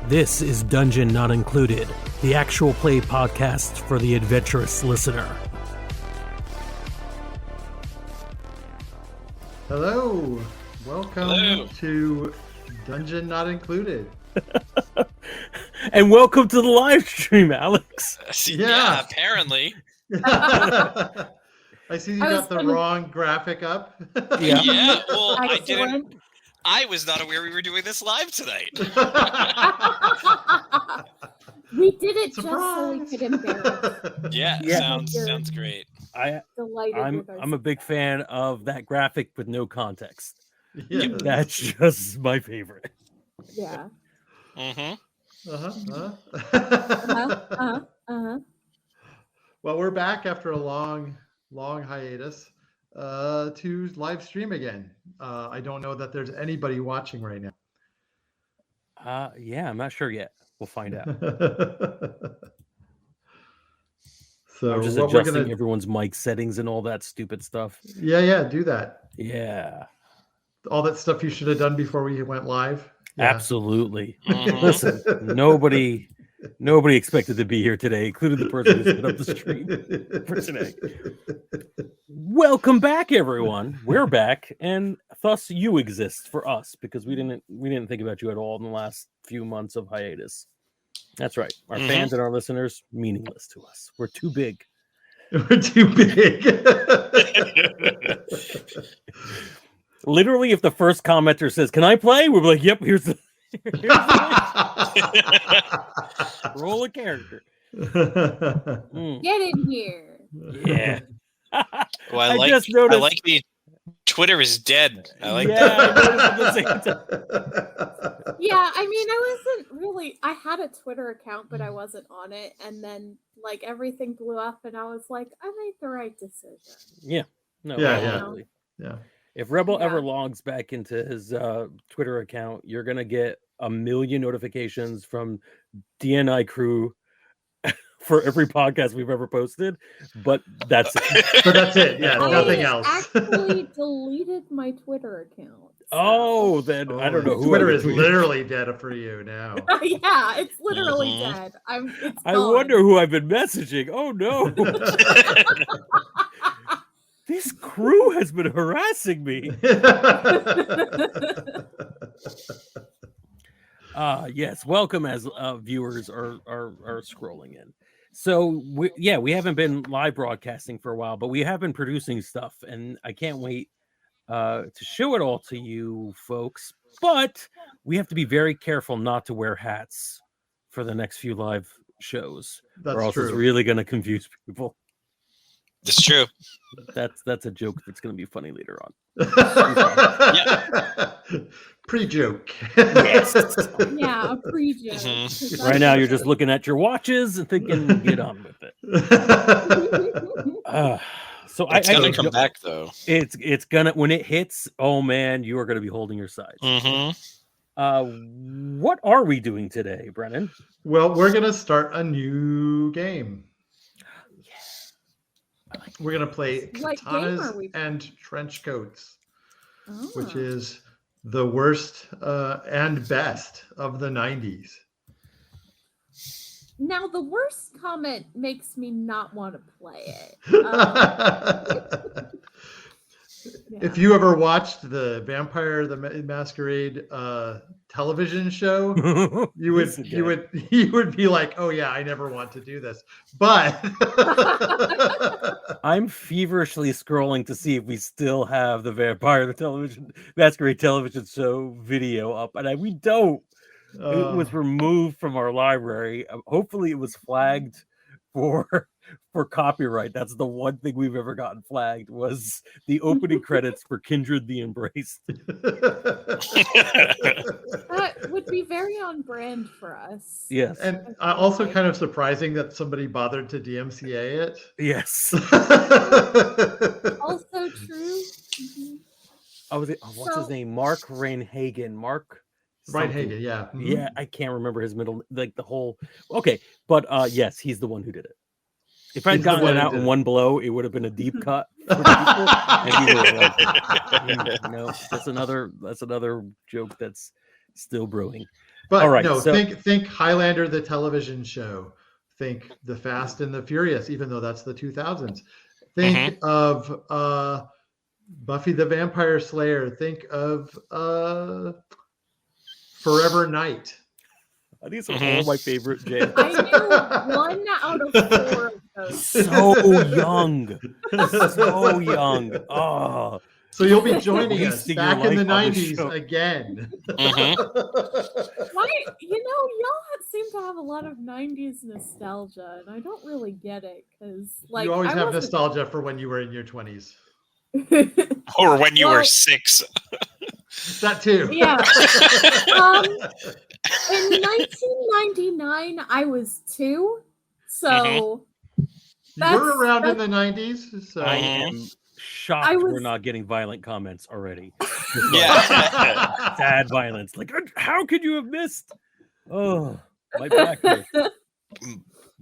This is Dungeon Not Included, the actual play podcast for the adventurous listener. Hello, welcome to Dungeon Not Included. And welcome to the live stream, Alex. Yeah, apparently. I see you got the wrong graphic up. Yeah, well, I didn't. I was not aware we were doing this live tonight. We did it just so we could embarrass. Yeah. Sounds great. I'm a big fan of that graphic with no context. Yes. That's just my favorite. Yeah. Well, we're back after a long hiatus to live stream again. I don't know that there's anybody watching right now. Yeah, I'm not sure yet. We'll find out. So I'm just adjusting everyone's mic settings and all that stupid stuff. Yeah, do that. Yeah. All that stuff you should have done before we went live. Yeah. Absolutely. Listen, nobody expected to be here today, including the person who set up the stream for today. Welcome back, everyone. We're back, and thus you exist for us because we didn't think about you at all in the last few months of hiatus. That's right. Our fans and our listeners, meaningless to us. We're too big. We're too big. Literally, if the first commenter says, "Can I play?" We're like, "Yep, here's the roll a character." Get in here. Yeah. Well, I like the Twitter is dead. I like that. Yeah, I mean, I had a Twitter account, but I wasn't on it. And then, everything blew up, and I was like, I made the right decision. Yeah. No. Yeah. If Rebel ever logs back into his Twitter account, you're going to get a million notifications from DNI crew for every podcast we've ever posted, but that's it. But that's it. Yeah, nothing else. I actually deleted my Twitter account. So. Then I don't know who. Twitter is literally dead for you now. Yeah, it's literally dead. I wonder who I've been messaging. Oh no. This crew has been harassing me. Yes, welcome as viewers are scrolling in. So we haven't been live broadcasting for a while, but we have been producing stuff, and I can't wait to show it all to you folks. But we have to be very careful not to wear hats for the next few live shows, or else it's really going to confuse people. It's true. That's a joke that's going to be funny later on. Pre-joke. Yes. Yeah, a pre-joke. Right now, you're just looking at your watches and thinking, get on with it. So it's gonna come back though. It's gonna when it hits. Oh man, you are gonna be holding your sides. What are we doing today, Brennan? Well, we're gonna start a new game. We're going to play Katanas and Trenchcoats, which is the worst and best of the 90s. Now, the worst comment makes me not want to play it. If you ever watched the Vampire the Masquerade television show, you would be like, "Oh yeah, I never want to do this." But I'm feverishly scrolling to see if we still have the Vampire the Masquerade television show video up, and we don't. It was removed from our library. Hopefully, it was flagged for copyright. That's the one thing we've ever gotten flagged was the opening credits for Kindred the Embraced. That would be very on brand for us. Yes. And also kind of surprising that somebody bothered to DMCA it. Yes. Also true. What's his name? Mark Reinhagen. Mark Reinhagen, yeah. Mm-hmm. Yeah, I can't remember his middle, like the whole. Okay, but yes, he's the one who did it. If I'd gotten it out in one blow, it would have been a deep cut for people, and people were like, "No, that's another joke that's still brewing." But all right, no, think Highlander the television show. Think The Fast and the Furious, even though that's the 2000s. Think of Buffy the Vampire Slayer. Think of Forever Night. These are all my favorite jams. I knew 1 out of 4 of those. So young. So young. Oh. So you'll be joining us back in the 90s again. Why, y'all seem to have a lot of 90s nostalgia, and I don't really get it because, like, you always have nostalgia for when you were in your 20s, or when you were 6. That too. Yeah. In 1999, I was 2, so you were around in the 90s. So I am shocked we're not getting violent comments already. Yeah. Sad violence. Like, how could you have missed? Oh, my back hurts.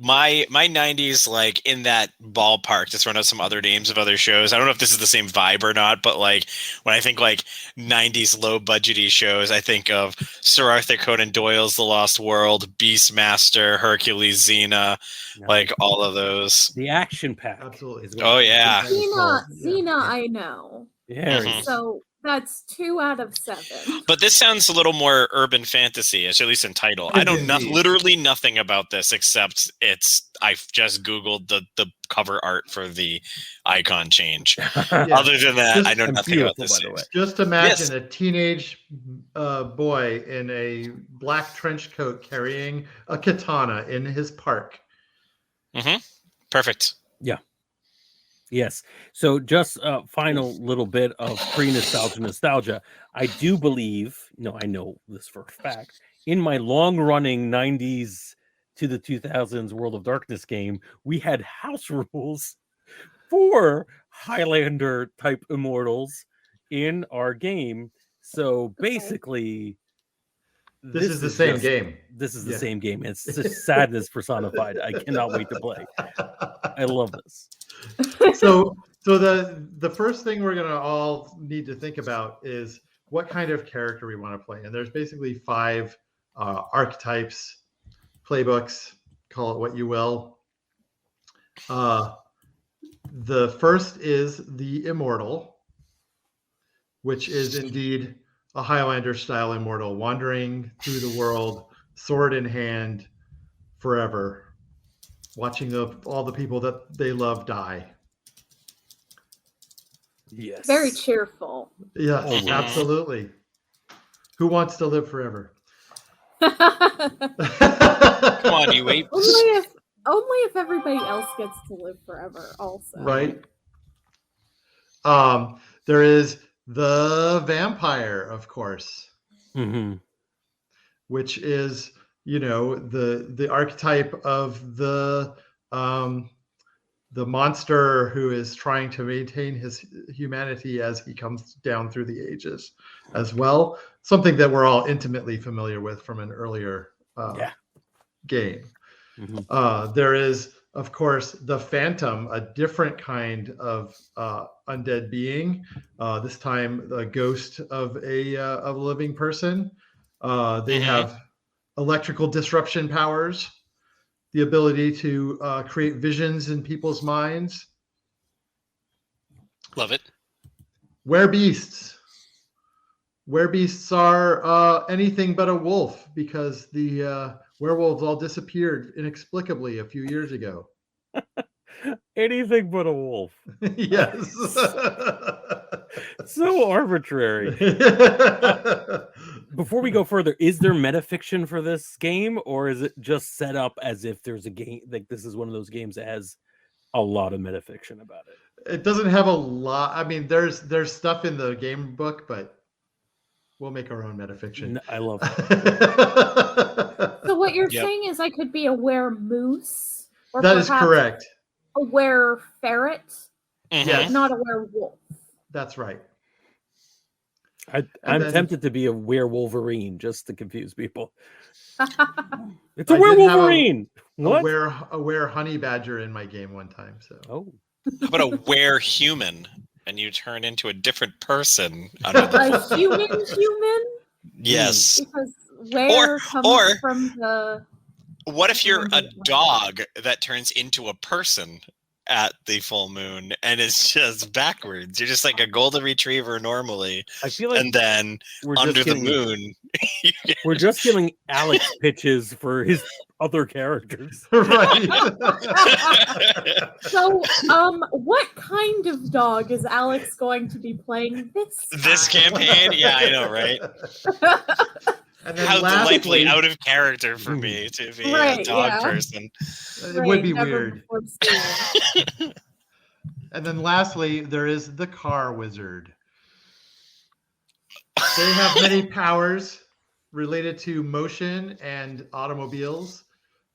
My 90s, like in that ballpark, to throw out some other names of other shows. I don't know if this is the same vibe or not, but like when I think like 90s low budgety shows, I think of Sir Arthur Conan Doyle's The Lost World, Beastmaster, Hercules, Xena, like all of those. The action pack. Absolutely. Oh yeah. Xena, I know. Yeah. So that's 2 out of 7. But this sounds a little more urban fantasy-ish, at least in title. I know literally nothing about this except I've just Googled the cover art for the icon change. Other than that, I know nothing about this. Just imagine a teenage boy in a black trench coat carrying a katana in his park. Perfect. Yeah. Yes. So just a final little bit of nostalgia. I do believe, I know this for a fact, in my long-running 90s to the 2000s World of Darkness game, we had house rules for Highlander-type immortals in our game. So basically... This is the same game. This is the same game. It's just sadness personified. I cannot wait to play. I love this. So the first thing we're gonna all need to think about is what kind of character we want to play. And there's basically 5 archetypes, playbooks, call it what you will. The first is the immortal, which is indeed a Highlander style immortal, wandering through the world, sword in hand, forever, watching all the people that they love die. Yes. Very cheerful. Yeah, absolutely. Who wants to live forever? Come on, you apes. Only if everybody else gets to live forever also. Right. There is the vampire, of course, which is, the archetype of the monster who is trying to maintain his humanity as he comes down through the ages as well. Something that we're all intimately familiar with from an earlier game. There is, of course, the Phantom, a different kind of undead being. This time, the ghost of a living person. They have electrical disruption powers, the ability to create visions in people's minds. Love it. Werebeasts. Werebeasts are anything but a wolf because the werewolves all disappeared inexplicably a few years ago. Anything but a wolf. Yes. So arbitrary. Before we go further, is there metafiction for this game, or is it just set up as if there's a game, like this is one of those games that has a lot of metafiction about it? It doesn't have a lot. I mean, there's stuff in the game book, but we'll make our own metafiction. I love it. So what you're saying is I could be a were-moose? Or that is correct. A were-ferret? Yes. Not a werewolf. That's right. I'm then- tempted to be a werewolverine just to confuse people. It's I a did have werewolverine. What? A were honey badger in my game one time. So Oh, How about a were-human, and you turn into a different person under the A human? Yes. Because where comes or- from the... What if you're a Remember it. dog that turns into a person at the full moon and it's just backwards? You're just like a golden retriever normally, I feel like and then we're under just the getting, moon. we're just getting Alex pitches for his other characters. right. So, what kind of dog is Alex going to be playing This time? campaign, yeah, I know, right? And then How delightfully lastly, out of character for me to be a Right, dog yeah. person. it would be never weird. before seen. And then lastly, there is the car wizard. They have many powers related to motion and automobiles,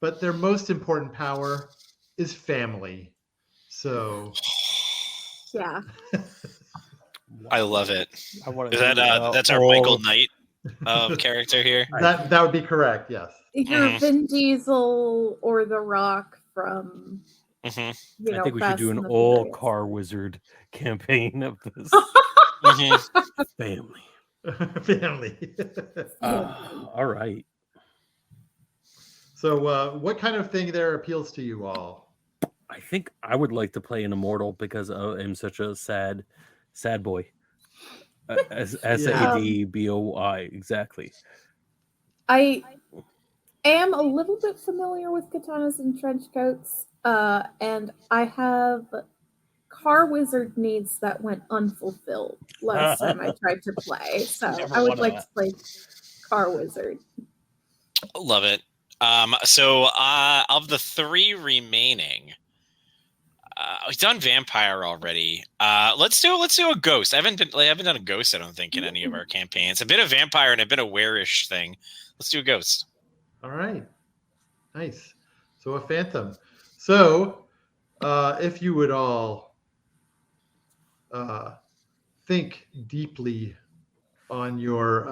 but their most important power is family. So Yeah. I love it. I want Is that that's our Michael Knight character here? that would be correct. Yes. You're Mhm. Vin Diesel or The Rock from, Hmm. you know, I think we should Fast do an and the all Furious. car wizard campaign of this Hmm. family. Family. All right. So what kind of thing there appeals to you all? I think I would like to play an immortal because I'm such a sad boy. SADBOI, exactly. I am a little bit familiar with Katanas and Trenchcoats, and I have car wizard needs that went unfulfilled last time I tried to play. So Never I would won like that. to play car wizard. Love it. So of the 3 remaining, we've done vampire already. Let's do a ghost. I haven't done a ghost, I don't think, in any of our campaigns. A bit of vampire and a bit of were-ish thing. Let's do a ghost. All right. Nice. So a phantom. So if you would all think deeply on your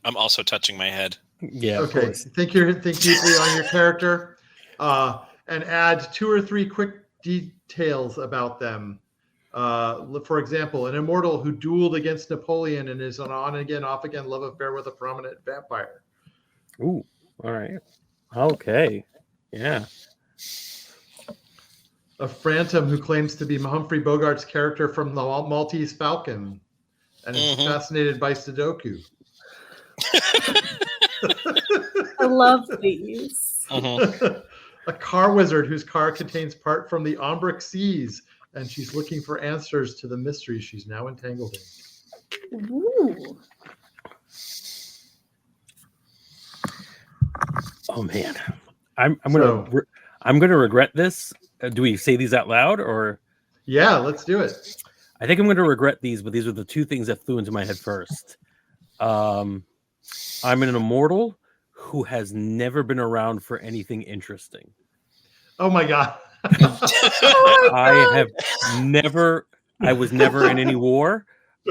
I'm also touching my head. Yeah. Of okay, course. think deeply on your character, and add 2 or 3 quick details about them. For example, an immortal who dueled against Napoleon and is an on again, off again love affair with a prominent vampire. Ooh. All right. Okay. Yeah. A phantom who claims to be Humphrey Bogart's character from the Maltese Falcon and is Mhm. fascinated by Sudoku. I love these. Mhm. A car wizard whose car contains part from the Ombric Seas, and she's looking for answers to the mysteries she's now entangled in. Ooh. Oh man. I'm gonna regret this. Do we say these out loud or? Yeah, let's do it. I think I'm going to regret these, but these are the 2 things that flew into my head first. I'm an immortal who has never been around for anything interesting. Oh my god. I was never in any war.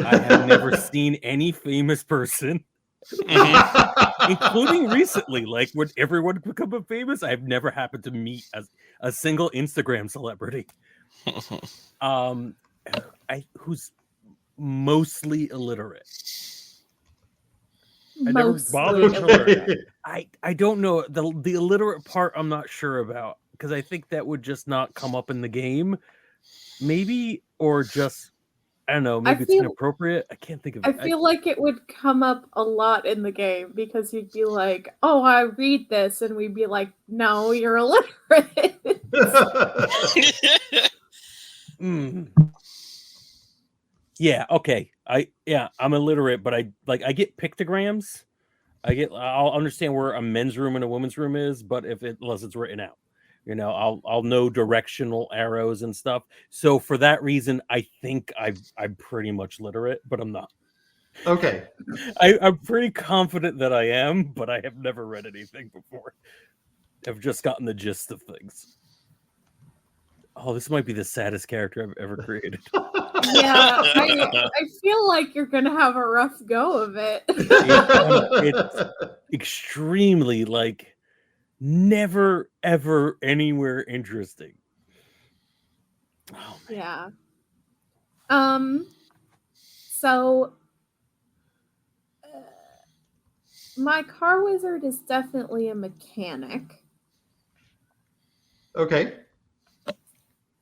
I have never seen any famous person, including recently. Like when everyone become a famous, I've never happened to meet a single Instagram celebrity. Who's mostly illiterate. I never bothered to learn. I don't know the illiterate part. I'm not sure about because I think that would just not come up in the game, maybe, or just I don't know. Maybe it's inappropriate. I can't think of it. I feel like it would come up a lot in the game because you'd be like, "Oh, I read this," and we'd be like, "No, you're illiterate." Yeah. Okay. I'm illiterate, but I get pictograms. I'll understand where a men's room and a women's room is, but unless it's written out, I'll know directional arrows and stuff. So for that reason, I think I'm pretty much literate, but I'm not. Okay. I'm pretty confident that I am, but I have never read anything before. I've just gotten the gist of things. Oh, this might be the saddest character I've ever created. Yeah, I feel like you're gonna have a rough go of it. It's extremely like never ever anywhere interesting. Oh man. Yeah. So my car wizard is definitely a mechanic. Okay.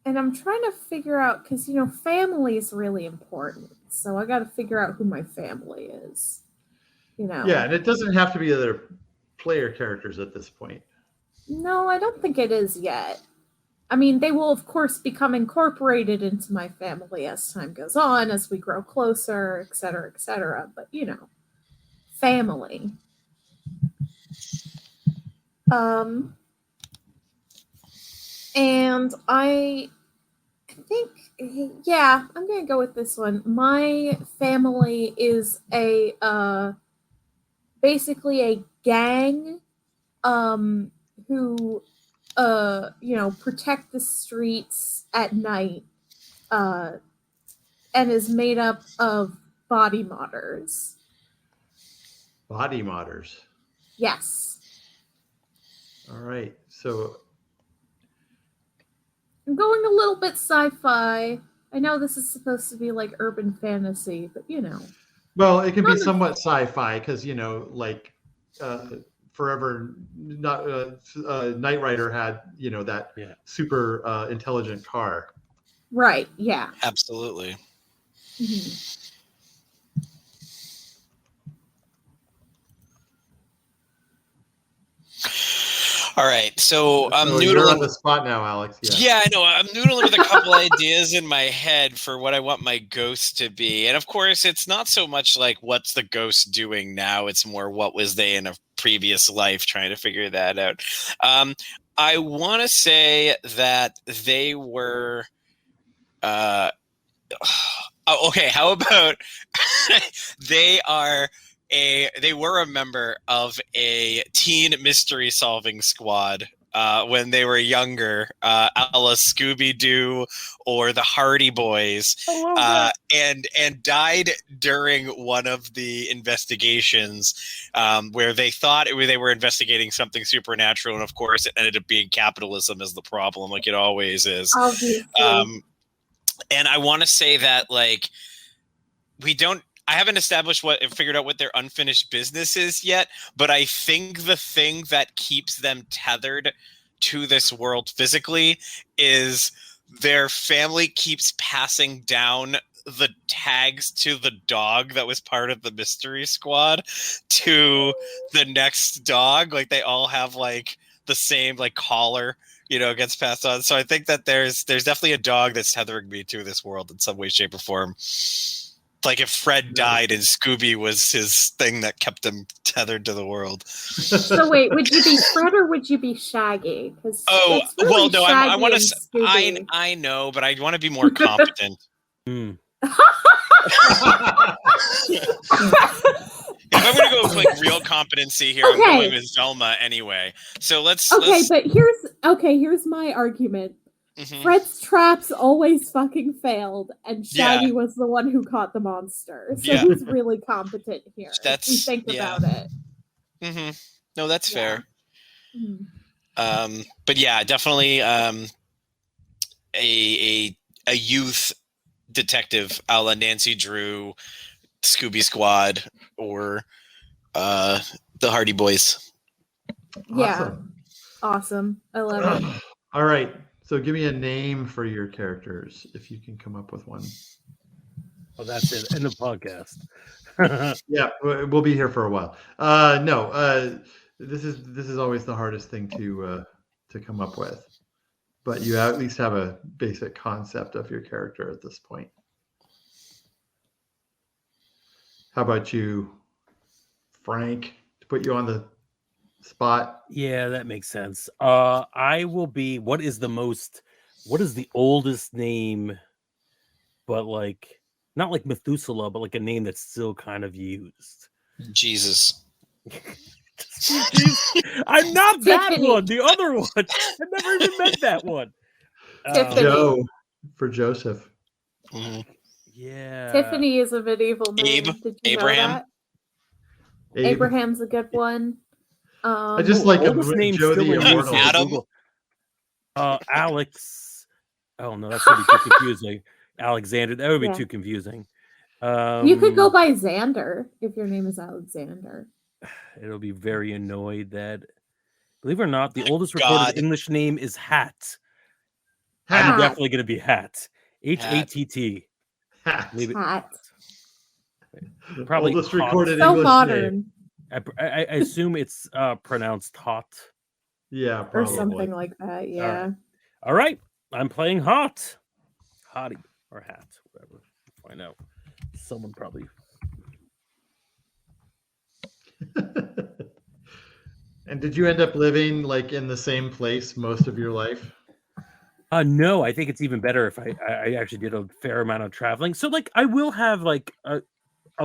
And I'm trying to figure out, because, family is really important. So I got to figure out who my family is. Yeah, and it doesn't have to be other player characters at this point. No, I don't think it is yet. I mean, they will, of course, become incorporated into my family as time goes on, as we grow closer, et cetera, et cetera. But, family. And I think, yeah, I'm going to go with this one. My family is basically a gang who protect the streets at night and is made up of body modders. Body modders. Yes. All right. So I'm going a little bit sci-fi. I know this is supposed to be like urban fantasy, but well, it can be somewhat sci-fi because Forever, Knight Rider had that super intelligent car. Right. Yeah. Absolutely. Mm-hmm. All right, so I'm noodling. You're on the spot now, Alex. Yeah, I know. I'm noodling with a couple ideas in my head for what I want my ghost to be, and of course, it's not so much like what's the ghost doing now. It's more what was they in a previous life, trying to figure that out. I want to say that they were. Okay, how about they were a member of a teen mystery solving squad when they were younger, a la Scooby-Doo or the Hardy Boys, and died during one of the investigations where they thought they were investigating something supernatural, and of course it ended up being capitalism as the problem, like it always is. Obviously. And I want to say that I haven't figured out what their unfinished business is yet, but I think the thing that keeps them tethered to this world physically is their family keeps passing down the tags to the dog that was part of the mystery squad to the next dog. Like they all have the same collar, gets passed on. So I think that there's definitely a dog that's tethering me to this world in some way, shape, or form. Like if Fred died and Scooby was his thing that kept him tethered to the world. So wait, would you be Fred or would you be Shaggy? I want to. I know, but I want to be more competent. If I'm going to go with real competency here, I'm going with Velma anyway. So let's. But here's my argument. Mm-hmm. Fred's traps always fucking failed, and Shaggy was the one who caught the monster. So who's really competent here? If you think about it. Mm-hmm. No, that's fair. Mm-hmm. But yeah, definitely a youth detective a la Nancy Drew, Scooby Squad, or the Hardy Boys. Awesome. I love it. All right. So give me a name for your characters, if you can come up with one. Oh, that's it. End of podcast. Yeah, we'll be here for a while. This is always the hardest thing to come up with. But you at least have a basic concept of your character at this point. How about you, Frank, to put you on the spot? Yeah, that makes sense. I will be. What is the oldest name, but not like Methuselah, but like a name that's still kind of used? Jesus. I'm not that one. The other one. I've never even met that one. Joe for Joseph. Mm-hmm. Yeah. Tiffany is a medieval name. Abe? Did you Abraham? know that? Abe. Abraham's a good one. I just like oldest name Joe still the in use Immortal. is Adam? Google. Alex. Oh no, that's gonna be too confusing. Alexander. That would be Yeah. too confusing. You could go by Xander if your name is Alexander. It'll be very annoyed that, believe it or not, the oldest God. recorded English name is Hat. Hat. I'm definitely gonna be Hat. H-A-T-T. Hat. Leave it. Hat. Probably Oldest hot. recorded So English modern. name. I assume it's pronounced hot. Yeah, Or probably. something like that. Yeah. All right. I'm playing hot. Hottie or Hat, whatever. Find out. Someone probably. And did you end up living like in the same place most of your life? No, I think it's even better if I actually did a fair amount of traveling. So like I will have like a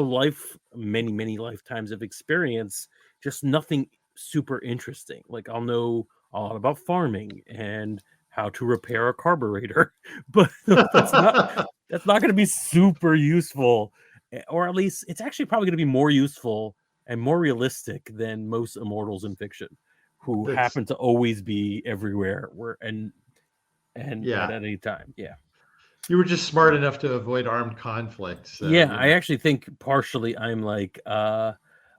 life, many lifetimes of experience, just nothing super interesting. Like I'll know a lot about farming and how to repair a carburetor, but that's not going to be super useful, or at least it's actually probably going to be more useful and more realistic than most immortals in fiction, who happen to always be everywhere and at any time. Yeah. You were just smart enough to avoid armed conflict. So, yeah, I actually think partially I'm like,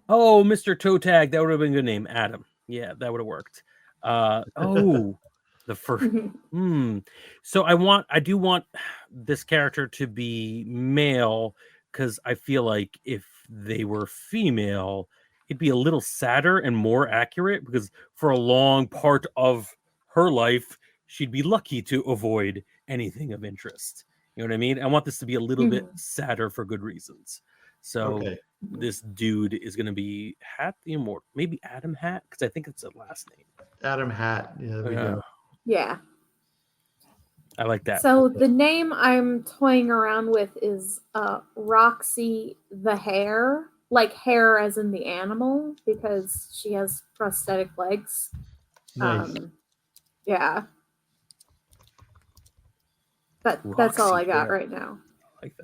Mr. Toe Tag, that would have been a good name. Adam. Yeah, that would have worked. The first. So I do want this character to be male, because I feel like if they were female, it'd be a little sadder and more accurate, because for a long part of her life, she'd be lucky to avoid anything of interest. You know what I mean? I want this to be a little bit sadder for good reasons. So this dude is going to be Hat the Immortal. Maybe Adam Hat, because I think it's a last name. Adam Hat. Yeah, there we go. Yeah. I like that. So the name I'm toying around with is Roxy the Hare, like hair as in the animal, because she has prosthetic legs. Nice. Yeah. That's all I got right now. I like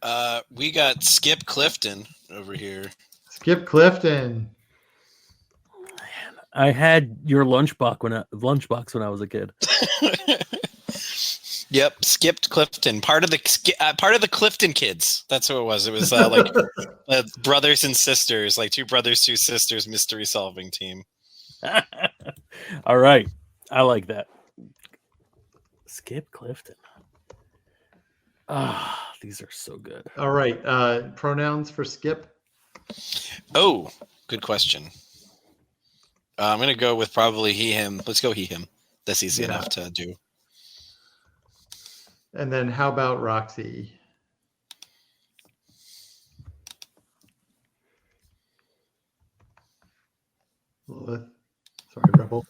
that. We got Skip Clifton over here. Skip Clifton. I had your lunchbox when I was a kid. Yep, skipped Clifton. Part of the Clifton kids. That's who it was. It was like brothers and sisters, like two brothers, two sisters mystery solving team. All right, I like that. Skip Clifton. These are so good. All right, pronouns for Skip. Oh, good question. I'm gonna go with probably he, him. Let's go he, him. That's easy enough to do. And then how about Roxy? Lilith. Sorry, Rebel.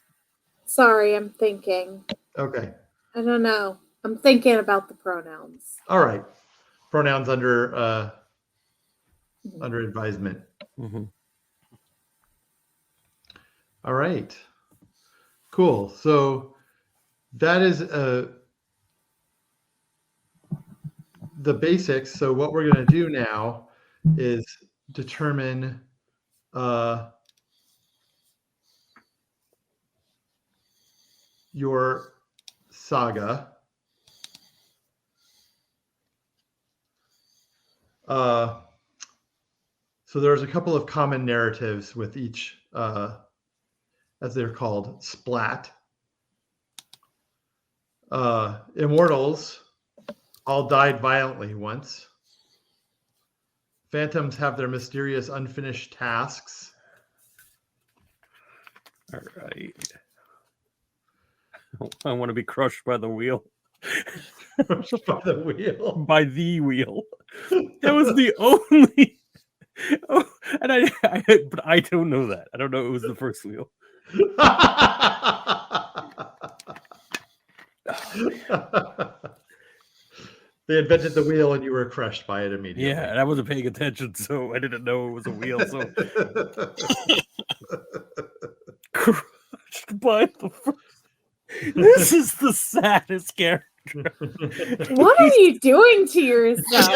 Sorry, I'm thinking. Okay. I don't know. I'm thinking about the pronouns. All right. Pronouns under advisement. Mm-hmm. All right. Cool. So that is the basics. So what we're going to do now is determine your saga. So there's a couple of common narratives with each, as they're called, splat. Immortals all died violently once. Phantoms have their mysterious unfinished tasks. All right. I want to be crushed by the wheel. Crushed by the wheel. By the wheel. That was the only. And but I don't know that. I don't know it was the first wheel. They invented the wheel and you were crushed by it immediately. Yeah, and I wasn't paying attention, so I didn't know it was a wheel. So crushed by the first. This is the saddest character What are you doing to yourself?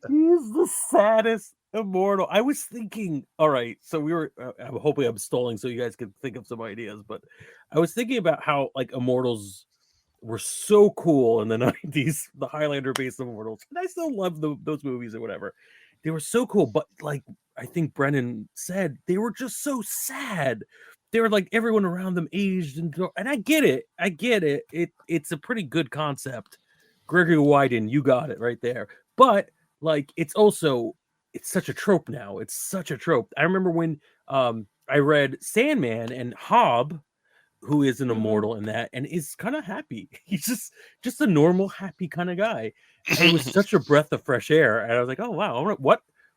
He's the saddest immortal. I was thinking, all right, so we were, I'm hoping I'm stalling so you guys can think of some ideas, but I was thinking about how like immortals were so cool in the 90s, the Highlander based immortals. And I still love those movies or whatever. They were so cool, but like I think Brennan said, they were just so sad. They were like everyone around them aged and I get it. I get it. It's a pretty good concept. Gregory Wyden, you got it right there. But like it's such a trope now. It's such a trope. I remember when I read Sandman and Hobb, who is an immortal in that and is kind of happy. He's just a normal, happy kind of guy. And it was such a breath of fresh air. And I was like, oh wow,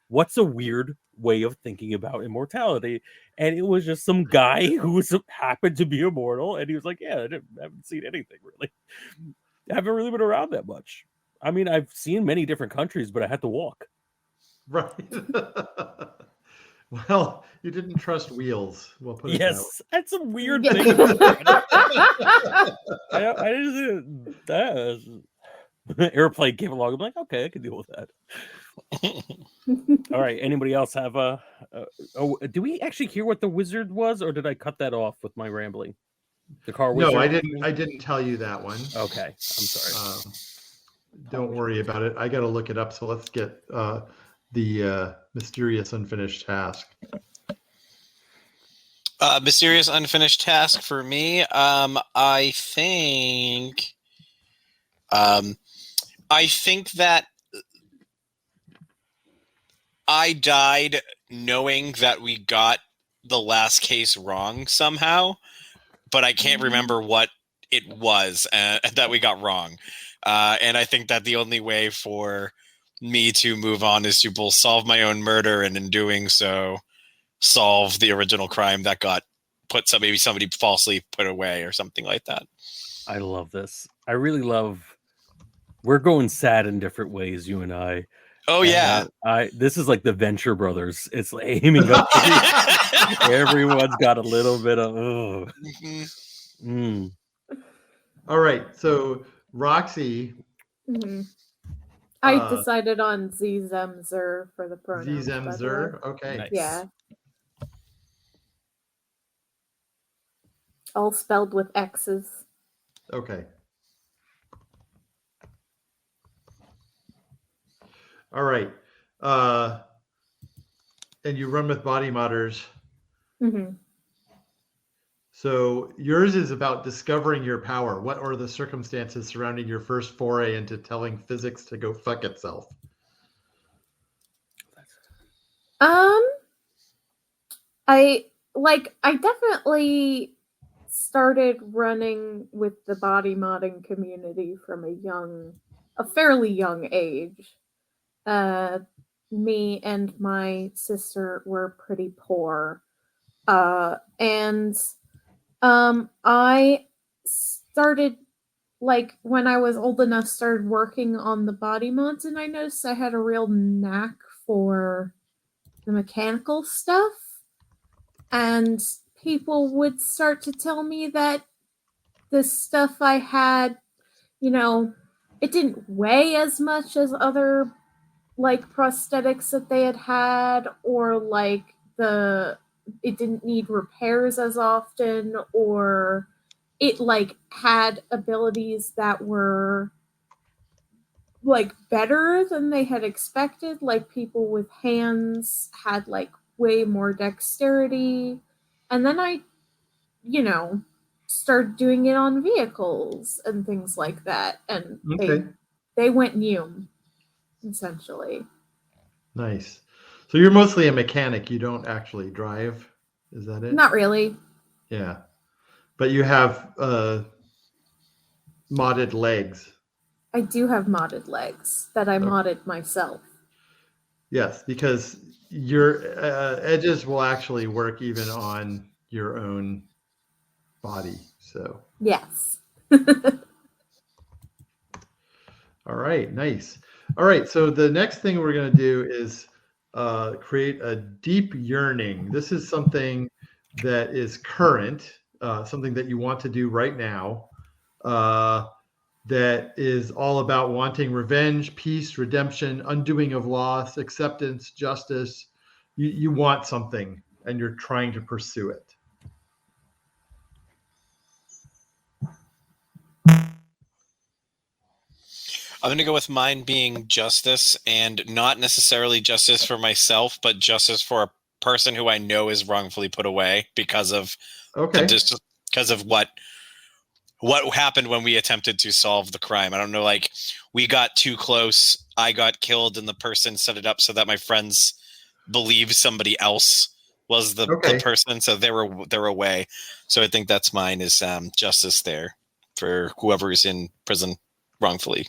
what's a weird way of thinking about immortality? And it was just some guy who happened to be immortal, and he was like, yeah, I haven't seen anything really. I haven't really been around that much. I mean, I've seen many different countries, but I had to walk. Right. Well, you didn't trust wheels. We'll put it Yes, that's a weird Yeah. thing. I just airplane came along. I'm like, okay, I can deal with that. All right. Anybody else have do we actually hear what the wizard was, or did I cut that off with my rambling? The car wizard? No, I didn't. I didn't tell you that one. Okay, I'm sorry. Don't worry about it. I got to look it up. So let's get the mysterious unfinished task. Mysterious unfinished task for me. I think that I died knowing that we got the last case wrong somehow, but I can't remember what it was that we got wrong. And I think that the only way for me to move on is to both solve my own murder and in doing so solve the original crime that got maybe somebody falsely put away or something like that. I love this. I really love. We're going sad in different ways, you and I. Oh yeah. This is like the Venture Brothers. It's like aiming up. Everyone's got a little bit of. All right. So Roxy. Mm-hmm. I decided on Z-Zemzer for the pronouns. Z-Zemzer. Okay. Nice. Yeah. All spelled with X's. Okay. All right. And you run with body modders. Mm-hmm. So yours is about discovering your power. What are the circumstances surrounding your first foray into telling physics to go fuck itself? I definitely started running with the body modding community from a fairly young age. Me and my sister were pretty poor. And I started, when I was old enough, started working on the body mods, and I noticed I had a real knack for the mechanical stuff. And people would start to tell me that the stuff I had, it didn't weigh as much as other, prosthetics that they had, or, it didn't need repairs as often, or it had abilities that were better than they had expected. Like people with hands had way more dexterity. And then I, started doing it on vehicles and things like that. And they went new, essentially. Nice. So you're mostly a mechanic. You don't actually drive. Is that it? Not really. Yeah. But you have modded legs. I do have modded legs that I modded myself. Yes, because your edges will actually work even on your own body. So yes. All right, nice. All right, so the next thing we're going to do is create a deep yearning. This is something that is current something that you want to do right now, that is all about wanting revenge, peace, redemption, undoing of loss, acceptance, justice. You want something and you're trying to pursue it. I'm going to go with mine being justice, and not necessarily justice for myself, but justice for a person who I know is wrongfully put away because of what happened when we attempted to solve the crime. I don't know, like, we got too close, I got killed, and the person set it up so that my friends believed somebody else was the person, so they're away. So I think that's mine, is justice there for whoever is in prison wrongfully.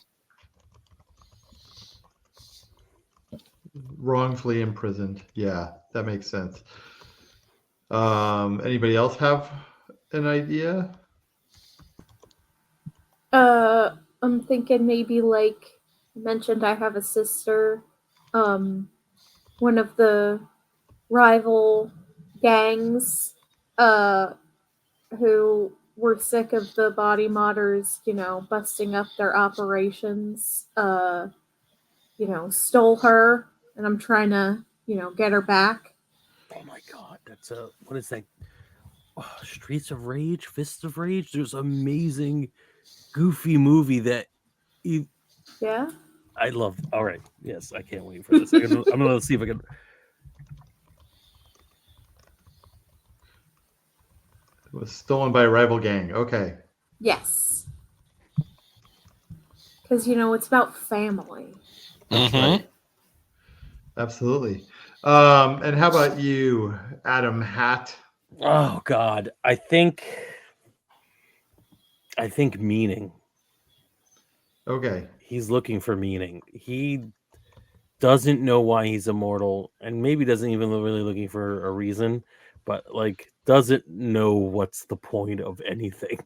Wrongfully imprisoned. Yeah, that makes sense. Anybody else have an idea? I'm thinking maybe, like I mentioned, I have a sister. One of the rival gangs, who were sick of the body modders, busting up their operations, stole her, and I'm trying to, get her back. Oh my God, that's what is that? Oh, Streets of Rage, Fists of Rage. There's amazing, goofy movie that Yeah. I love. All right, yes, I can't wait for this. I'm gonna see if I can. It was stolen by a rival gang. Okay. Yes. Because, it's about family. That's right. Absolutely. And how about you, Adam Hatt? Oh God, I think meaning. Okay. He's looking for meaning. He doesn't know why he's immortal, and maybe doesn't even really looking for a reason, but like doesn't know what's the point of anything.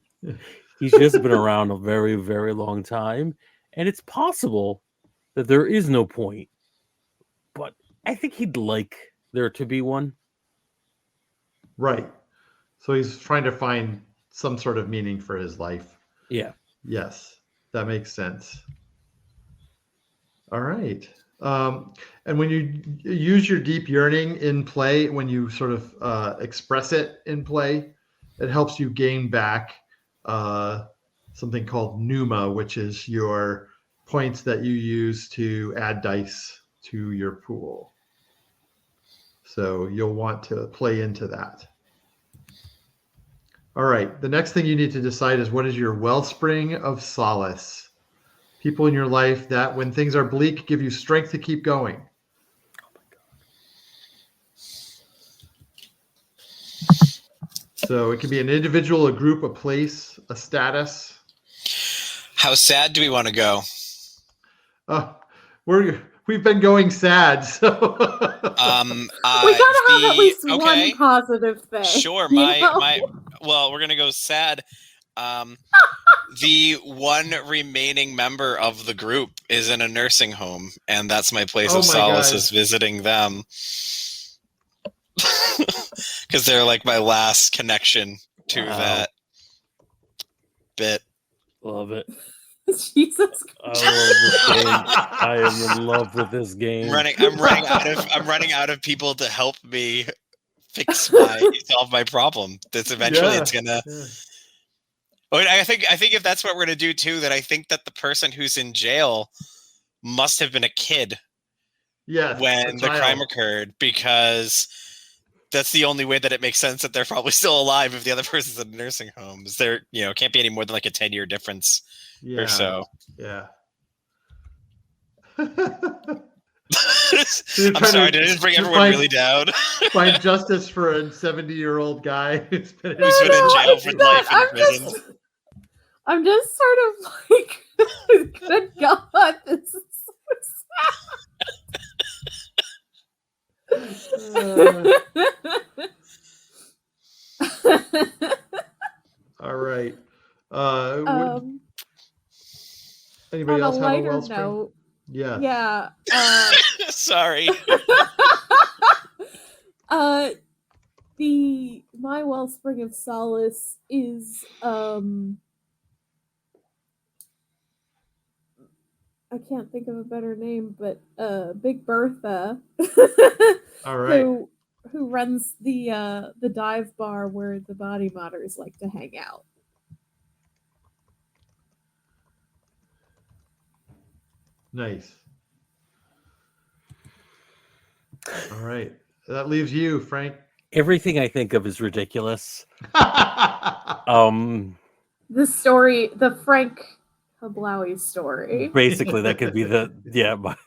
He's just been around a very, very long time, and it's possible that there is no point, but I think he'd like there to be one. Right. So he's trying to find some sort of meaning for his life. Yeah. Yes, that makes sense. All right. And when you use your deep yearning in play, when you sort of express it in play, it helps you gain back something called Numa, which is your points that you use to add dice to your pool. So you'll want to play into that. All right. The next thing you need to decide is, what is your wellspring of solace? People in your life that, when things are bleak, give you strength to keep going. Oh my God. So it can be an individual, a group, a place, a status. How sad do we want to go? We've been going sad, so we gotta have at least one positive thing. Sure, well, we're gonna go sad. The one remaining member of the group is in a nursing home, and that's my place of solace, is visiting them. Because they're like my last connection to that bit. Love it. Jesus Christ. I love this game. I am in love with this game. I'm running out of people to help me solve my problem. It's gonna. Yeah. I think if that's what we're gonna do too, then I think that the person who's in jail must have been a kid. Yes, when the crime occurred, because that's the only way that it makes sense that they're probably still alive if the other person's in a nursing home. There, can't be any more than like a 10-year difference or so. Yeah. I'm sorry, did I just bring everyone really down? Find justice for a 70-year-old guy who's been in jail for life in prison. I'm just sort of like, good God, this is so sad. All right. Anybody else have a wellspring? Note, yeah. Sorry. my wellspring of solace is I can't think of a better name, but Big Bertha, All right. who runs the dive bar where the body modders like to hang out. Nice. All right. That leaves you, Frank. Everything I think of is ridiculous. The Frank Hablawi story. Basically, that could be my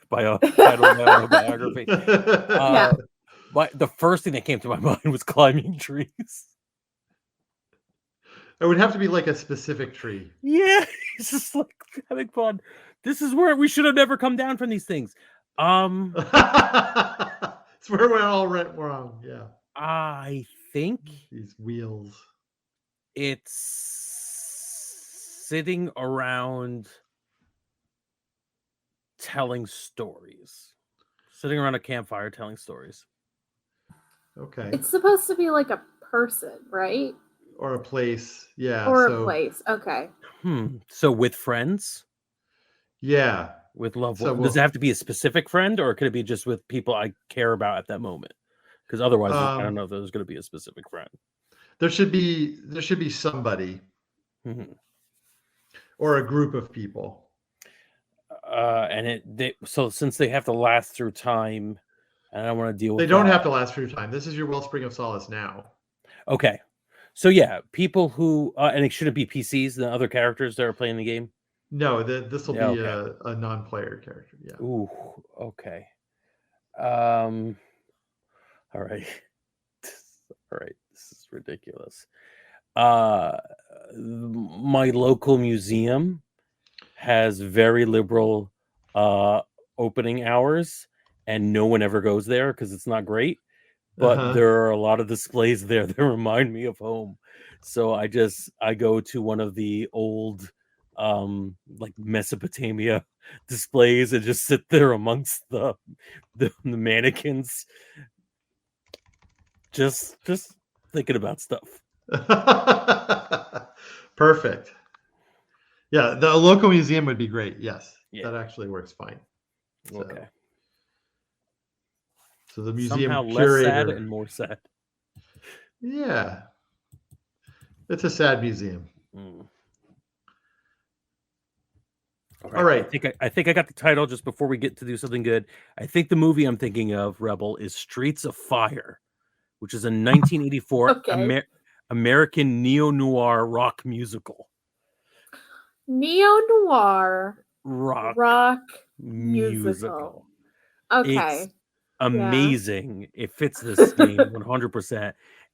title of my autobiography. The first thing that came to my mind was climbing trees. It would have to be like a specific tree. Yeah, it's just like having fun. This is where we should have never come down from these things. It's where we all went wrong. Yeah. I think These wheels. it's sitting around telling stories. Sitting around a campfire telling stories. Okay. It's supposed to be like a person, right? Or a place. Yeah. Or a place. Okay. So with friends? Yeah. With loved ones. Does it have to be a specific friend, or could it be just with people I care about at that moment? Because otherwise, I don't know if there's going to be a specific friend. There should be somebody, or a group of people. So since they have to last through time, and I don't want to deal with. They don't have to last through time. This is your wellspring of solace now. Okay, so yeah, people who and it shouldn't be PCs, the other characters that are playing the game. No, this will be a non-player character. Yeah. Ooh, okay. All right. All right. This is ridiculous. My local museum has very liberal opening hours, and no one ever goes there because it's not great. But there are a lot of displays there that remind me of home. So I go to one of the old like Mesopotamia displays and just sit there amongst the mannequins, just thinking about stuff. Perfect. Yeah, the local museum would be great. Yes, yeah. That actually works fine. So, okay. So the museum somehow curator, less sad and more sad. Yeah, it's a sad museum. All right. I think I got the title just before we get to do something good. I think the movie I'm thinking of, Rebel, is Streets of Fire, which is a 1984 American neo-noir rock musical. Neo-noir rock musical. Okay. It's amazing. Yeah. It fits this game 100%.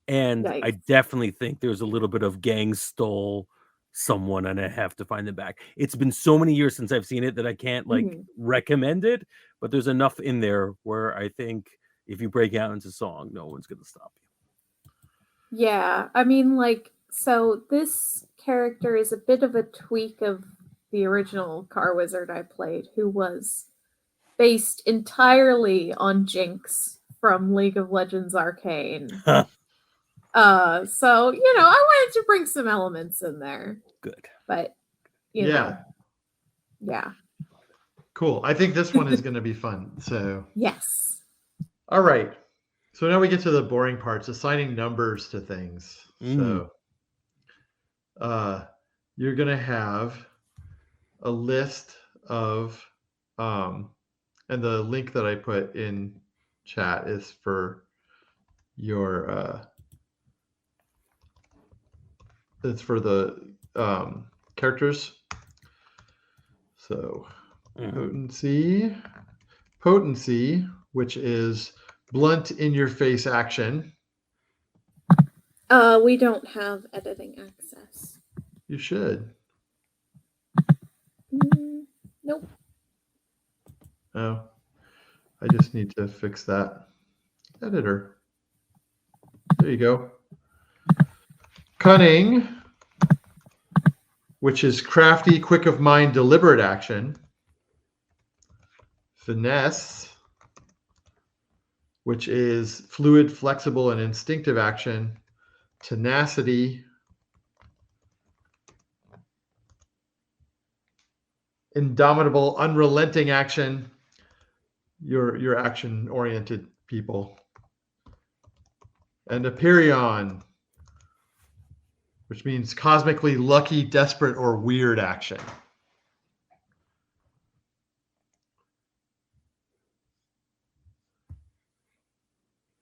And nice. I definitely think there's a little bit of gang stole someone and I have to find them back. It's been so many years since I've seen it that I can't recommend it, but there's enough in there where I think if you break out into song, no one's going to stop you. Yeah. I mean, so this character is a bit of a tweak of the original Car Wizard I played, who was based entirely on Jinx from League of Legends Arcane. So, I wanted to bring some elements in there. Good. But, you know. Yeah. Cool. I think this one is going to be fun. So. Yes. All right. So now we get to the boring parts, assigning numbers to things. So you're going to have a list of, and the link that I put in chat is for your, it's for the characters. So potency, which is blunt in your face action. We don't have editing access. You should. Nope. Oh, I just need to fix that. Editor. There you go. Cunning, which is crafty, quick of mind, deliberate action. Finesse, which is fluid, flexible, and instinctive action. Tenacity, indomitable, unrelenting action. Your action-oriented people. And Aperion, which means cosmically lucky, desperate, or weird action.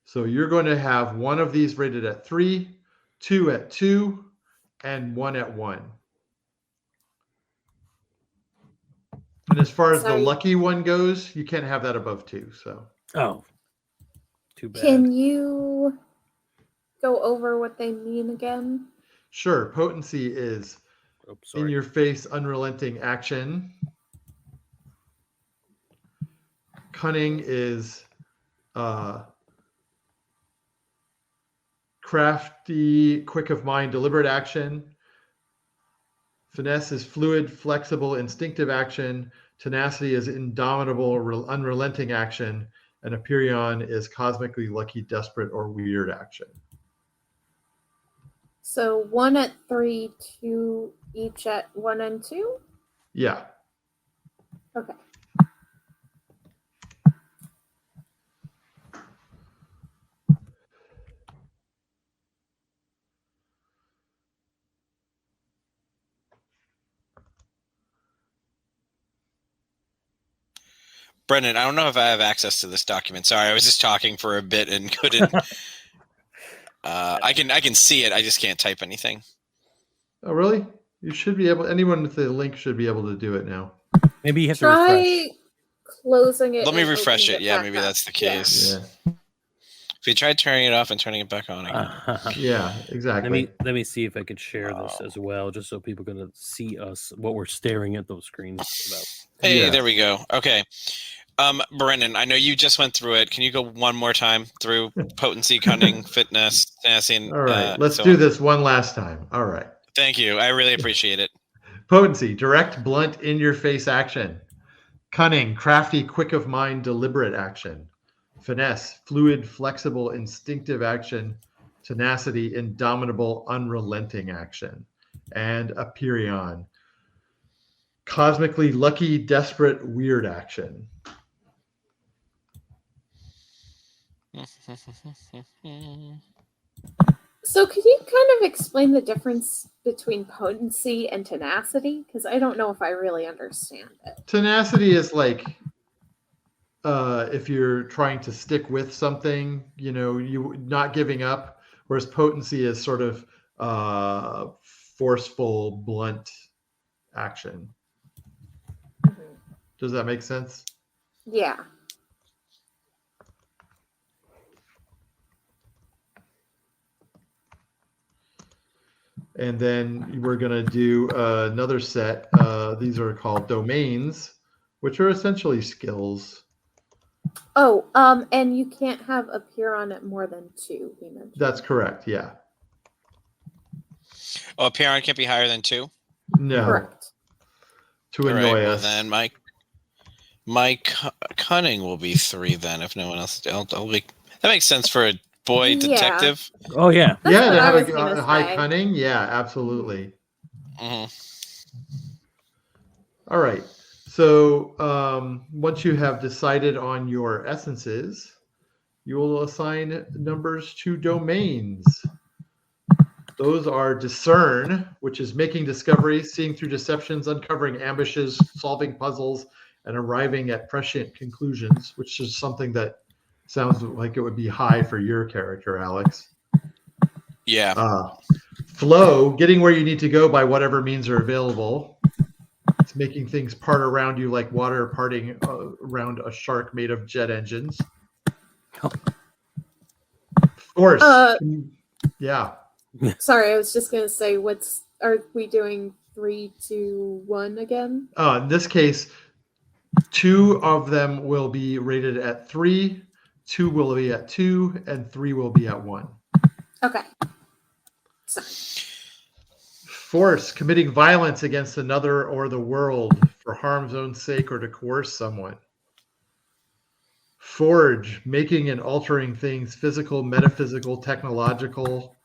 So you're going to have one of these rated at 3, 2 at 2, and 1 at 1. And as far as the lucky one goes, you can't have that above 2. So. Oh, too bad. Can you go over what they mean again? Sure. Potency is in your face, unrelenting action. Cunning is crafty, quick of mind, deliberate action. Finesse is fluid, flexible, instinctive action. Tenacity is indomitable, unrelenting action. And Aperion is cosmically lucky, desperate, or weird action. So 1 at 3, 2 each at 1 and 2? Yeah. Okay. Brendan, I don't know if I have access to this document. Sorry, I was just talking for a bit and couldn't. I can see it. I just can't type anything. Oh, really? You should be able. Anyone with the link should be able to do it now. Maybe you have to Try refresh. closing it. Let me and refresh opening it. Yeah, back maybe up. that's the case. Yeah. If you try turning it off and turning it back on again. Yeah, exactly. Let me see if I could share this as well, just so people can see us what we're staring at those screens about. Hey, Yeah. there we go. Okay. Brendan, I know you just went through it. Can you go one more time through potency, cunning, fitness, tenacity, and All right, let's so do on? this one last time. All right. Thank you. I really appreciate it. Potency, direct, blunt, in-your-face action. Cunning, crafty, quick of mind, deliberate action. Finesse, fluid, flexible, instinctive action. Tenacity, indomitable, unrelenting action. And Aperion, cosmically lucky, desperate, weird action. So could you kind of explain the difference between potency and tenacity? Because I don't know if I really understand it. Tenacity is like if you're trying to stick with something, you not giving up, whereas potency is sort of forceful, blunt action. Mm-hmm. Does that make sense? Yeah. And then we're going to do another set. These are called domains, which are essentially skills. Oh, and you can't have Aperion at more than 2, you mentioned. That's correct, yeah. Oh, Aperion can't be higher than 2? No. Correct. To annoy us. Well, then my cunning will be 3 then, if no one else. That makes sense for a boy detective. Oh, yeah. That's yeah, what to I have was a gonna high say. cunning. Yeah, absolutely. Mm-hmm. All right. So once you have decided on your essences, you will assign numbers to domains. Those are discern, which is making discoveries, seeing through deceptions, uncovering ambushes, solving puzzles, and arriving at prescient conclusions, which is something that sounds like it would be high for your character, Alex. Yeah. Flow, getting where you need to go by whatever means are available. It's making things part around you like water parting around a shark made of jet engines. Force. Yeah. Sorry, I was just going to say, are we doing 3, 2, 1 again? In this case, 2 of them will be rated at 3, 2 will be at 2, and 3 will be at 1. Okay. Sorry. Force, committing violence against another or the world for harm's own sake or to coerce someone. Forge, making and altering things, physical, metaphysical, technological.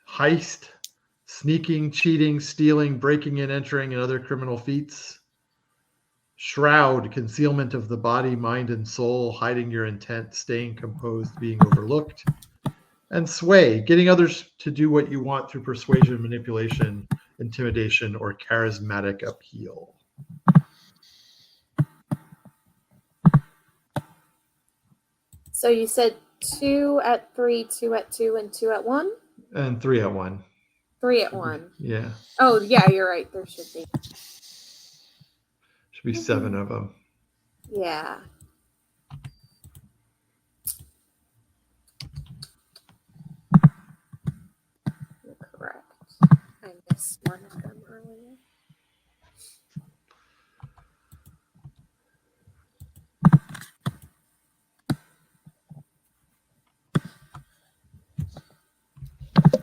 Heist, sneaking, cheating, stealing, breaking and entering, and other criminal feats. Shroud, concealment of the body, mind, and soul, hiding your intent, staying composed, being overlooked. And sway, getting others to do what you want through persuasion, manipulation, intimidation, or charismatic appeal. So you said 2 at 3, 2 at 2, and 2 at 1? And 3 at 1. 3 at 1. Yeah. Oh, yeah, you're right. There should be. Should be 7 of them. Yeah. You're correct. I missed one of them earlier.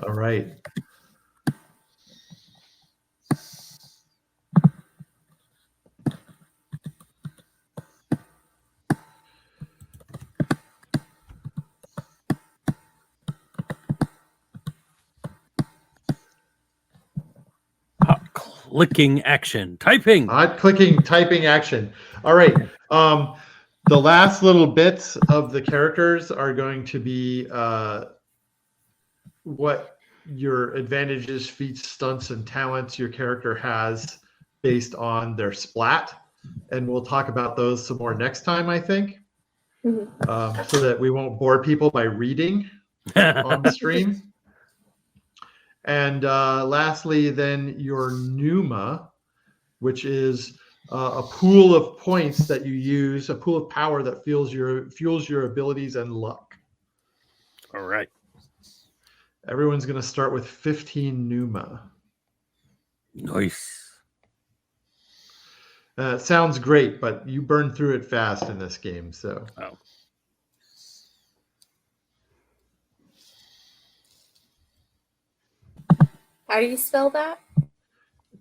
All right. Clicking action. Typing. Typing action. All right. The last little bits of the characters are going to be what your advantages, feats, stunts, and talents your character has based on their splat. And we'll talk about those some more next time, I think, so that we won't bore people by reading on the stream. And lastly, then your pneuma, which is a pool of points that you use, a pool of power that fuels your abilities and luck. All right. Everyone's going to start with 15 pneuma. Nice. It sounds great, but you burn through it fast in this game. So. Oh. How do you spell that?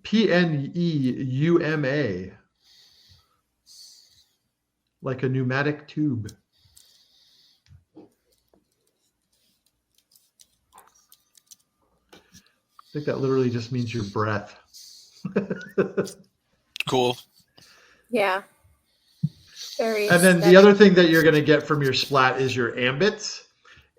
Pneuma. Like a pneumatic tube. I think that literally just means your breath. Cool. Yeah. Very And then the aesthetic. other thing that you're going to get from your splat is your ambits.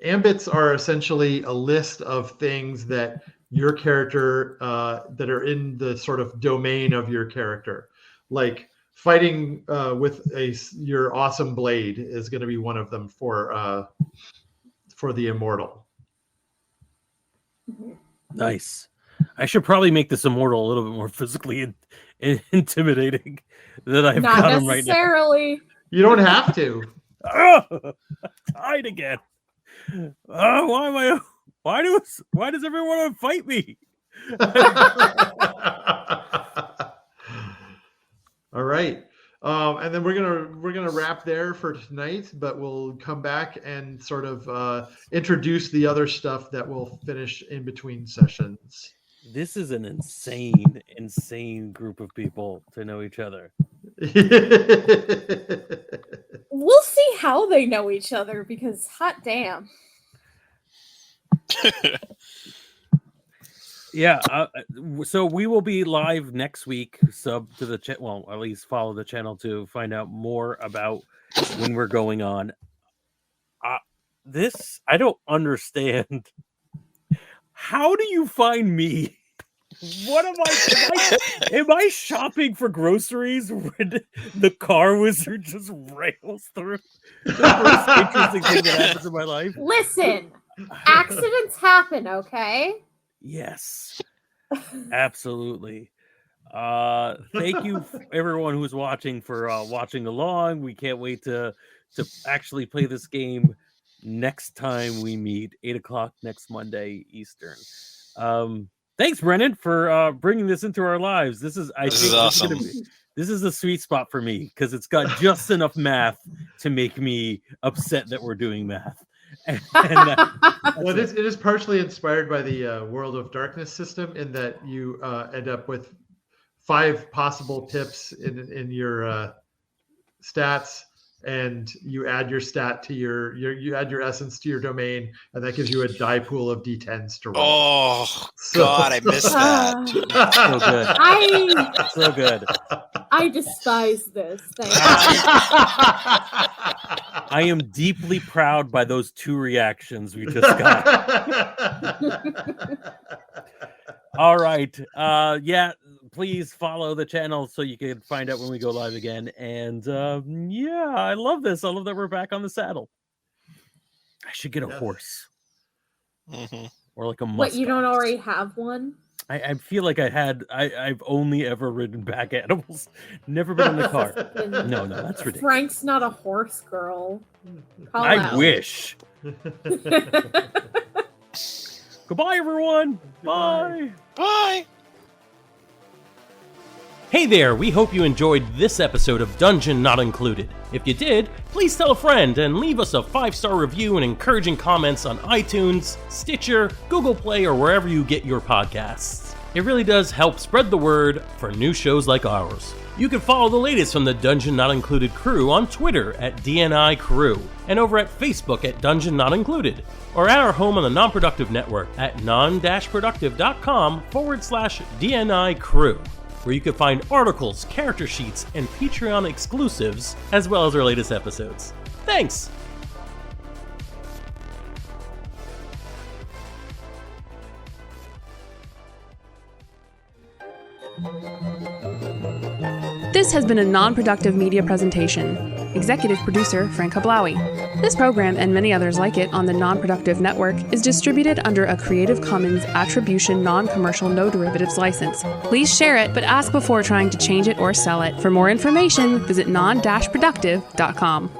Ambits are essentially a list of things that your character that are in the sort of domain of your character. Like fighting with your awesome blade is going to be one of them for the immortal. Nice. I should probably make this immortal a little bit more physically intimidating than I've Not got him right now. necessarily. You don't have to. Oh, tied again. Oh, why does everyone want to fight me? All right. And then we're gonna wrap there for tonight, but we'll come back and sort of introduce the other stuff that we'll finish in between sessions. This is an insane group of people to know each other. We'll see how they know each other because hot damn. Yeah, so we will be live next week. Sub to the chat. Well, at least follow the channel to find out more about when we're going on. This I don't understand. How do you find me? What am am I shopping for groceries when the car wizard just rails through? The first interesting thing that happens in my life. Listen, accidents happen, okay? Yes, absolutely. Thank you everyone who's watching for watching along. We can't wait to actually play this game next time we meet, 8:00 next Monday Eastern. Thanks, Brennan, for bringing this into our lives. This is awesome. This is the sweet spot for me because it's got just enough math to make me upset that we're doing math. Well, it is partially inspired by the World of Darkness system in that you end up with 5 possible pips in your stats, and you add your stat to you add your essence to your domain, and that gives you a die pool of D10s to roll. Oh God, I missed that. So good. So good. I despise this. Thank I am deeply proud by those 2 reactions we just got. All right. Yeah, please follow the channel so you can find out when we go live again. And yeah, I love this. I love that we're back on the saddle. I should get a horse. Mm-hmm. Or like a Mustang. What, you don't already have one? I feel like I've only ever ridden back animals. Never been in the car. No, that's ridiculous. Frank's not a horse girl. Call I out. wish. Goodbye, everyone. Bye. Bye. Hey there, we hope you enjoyed this episode of Dungeon Not Included. If you did, please tell a friend and leave us a 5-star review and encouraging comments on iTunes, Stitcher, Google Play, or wherever you get your podcasts. It really does help spread the word for new shows like ours. You can follow the latest from the Dungeon Not Included crew on Twitter at DNI Crew, and over at Facebook at Dungeon Not Included, or at our home on the Non-Productive Network at Non-Productive.com/DNI Crew, where you can find articles, character sheets, and Patreon exclusives, as well as our latest episodes. Thanks! This has been a non-productive media presentation. Executive producer Frank Hablawi. This program and many others like it on the Non-Productive Network is distributed under a Creative Commons Attribution Non-Commercial No Derivatives license. Please share it, but ask before trying to change it or sell it. For more information, visit non-productive.com.